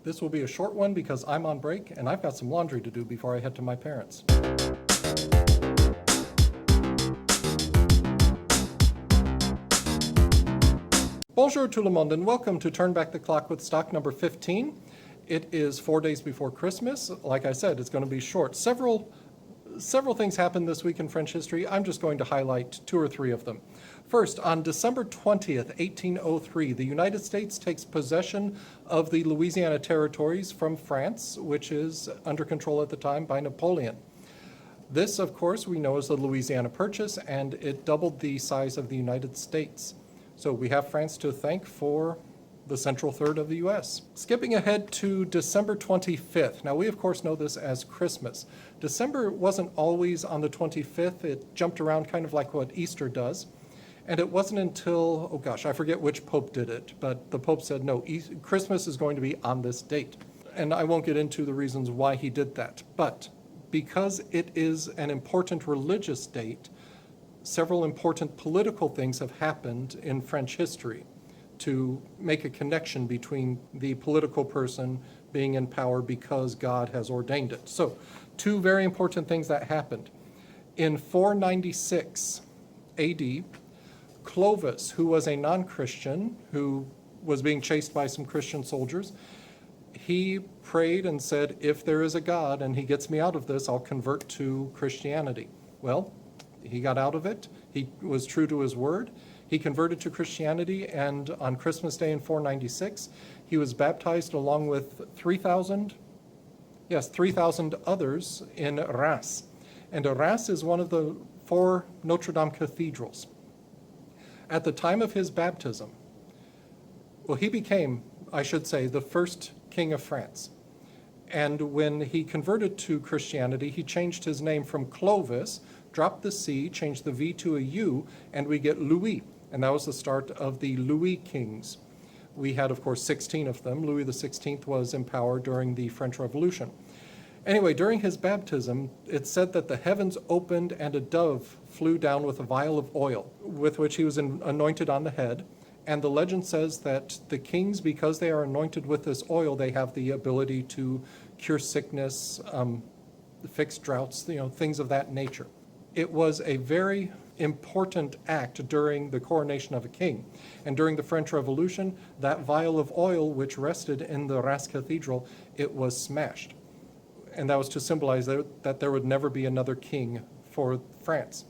This will be a short one because I'm on break and I've got some laundry to do before I head to my parents'. Bonjour tout le monde and welcome to Turn Back the Clock with stock number 15. It is 4 days before Christmas. Like I said, it's going to be short. Several things happened this week in French history. I'm just going to highlight 2 or 3 of them. First, on December 20th, 1803, the United States takes possession of the Louisiana territories from France, which is under control at the time by Napoleon. This, of course, we know as the Louisiana Purchase, and it doubled the size of the United States. So we have France to thank for the central third of the U.S. Skipping ahead to December 25th. Now, we, of course, know this as Christmas. December wasn't always on the 25th. It jumped around kind of like what Easter does. And it wasn't until, oh gosh, I forget which pope did it, but the pope said, no, Christmas is going to be on this date. And I won't get into the reasons why he did that. But because it is an important religious date, several important political things have happened in French history to make a connection between the political person being in power because God has ordained it. So, 2 very important things that happened. In 496 AD, Clovis, who was a non-Christian, who was being chased by some Christian soldiers, he prayed and said, if there is a God and he gets me out of this, I'll convert to Christianity. Well, he got out of it. He was true to his word. He converted to Christianity, and on Christmas Day in 496, he was baptized along with 3,000 others in Reims. And Reims is one of the 4 Notre Dame cathedrals. At the time of his baptism, well, he became, I should say, the first king of France. And when he converted to Christianity, he changed his name from Clovis, dropped the C, changed the V to a U, and we get Louis. And that was the start of the Louis kings. We had, of course, 16 of them. Louis XVI was in power during the French Revolution. Anyway, during his baptism, it said that the heavens opened and a dove flew down with a vial of oil, with which he was anointed on the head. And the legend says that the kings, because they are anointed with this oil, they have the ability to cure sickness, fix droughts, things of that nature. It was a very important act during the coronation of a king. And during the French Revolution, that vial of oil, which rested in the Reims Cathedral, it was smashed. And that was to symbolize that there would never be another king for France.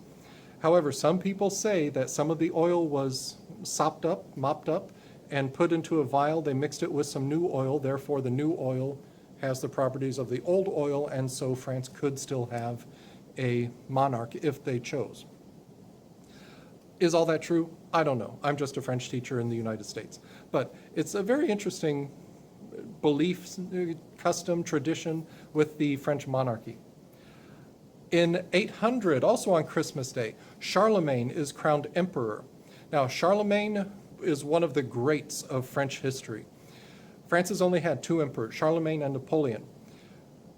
However, some people say that some of the oil was mopped up, and put into a vial. They mixed it with some new oil. Therefore, the new oil has the properties of the old oil, and so France could still have a monarch if they chose. Is all that true? I don't know. I'm just a French teacher in the United States. But it's a very interesting belief, custom, tradition with the French monarchy. In 800, also on Christmas Day, Charlemagne is crowned emperor. Now, Charlemagne is one of the greats of French history. France has only had 2 emperors, Charlemagne and Napoleon.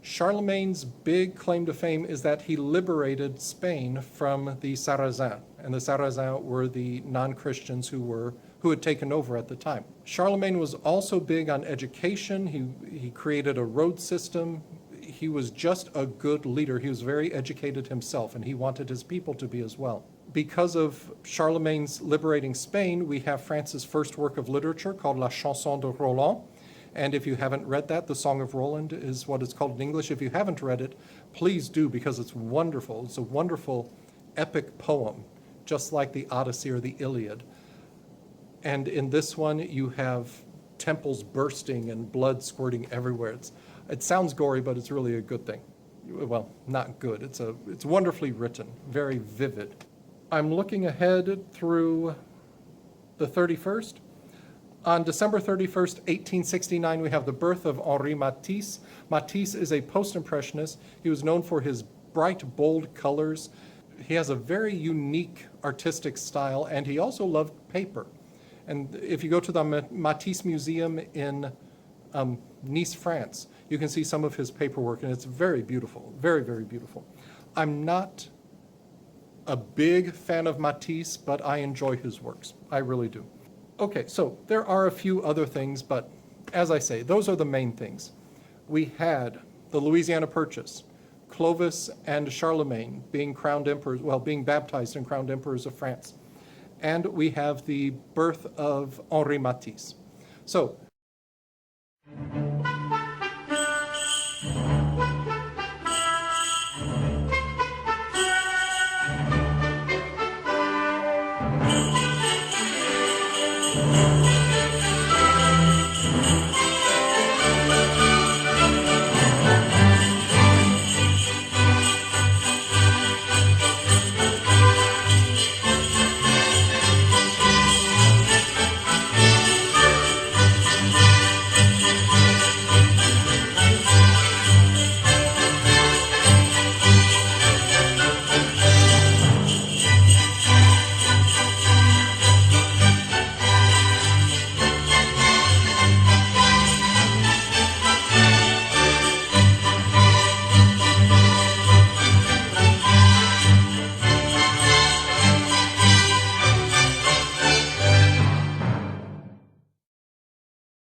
Charlemagne's big claim to fame is that he liberated Spain from the Sarrasins, and the Sarrasins were the non-Christians who had taken over at the time. Charlemagne was also big on education. He created a road system. He was just a good leader. He was very educated himself, and he wanted his people to be as well. Because of Charlemagne's liberating Spain, we have France's first work of literature called La Chanson de Roland. And if you haven't read that, The Song of Roland is what it's called in English. If you haven't read it, please do, because it's wonderful. It's a wonderful epic poem, just like the Odyssey or the Iliad. And in this one, you have temples bursting and blood squirting everywhere. It sounds gory, but it's really a good thing. Well, not good. It's wonderfully written, very vivid. I'm looking ahead through the 31st. On December 31st, 1869, we have the birth of Henri Matisse. Matisse is a post-impressionist. He was known for his bright, bold colors. He has a very unique artistic style, and he also loved paper. And if you go to the Matisse Museum in Nice, France, you can see some of his paperwork, and it's very beautiful, very, very beautiful. I'm not a big fan of Matisse, but I enjoy his works. I really do. Okay, so there are a few other things, but as I say, those are the main things. We had the Louisiana Purchase, Clovis and Charlemagne being crowned emperors, well, being baptized and crowned emperors of France. And we have the birth of Henri Matisse. So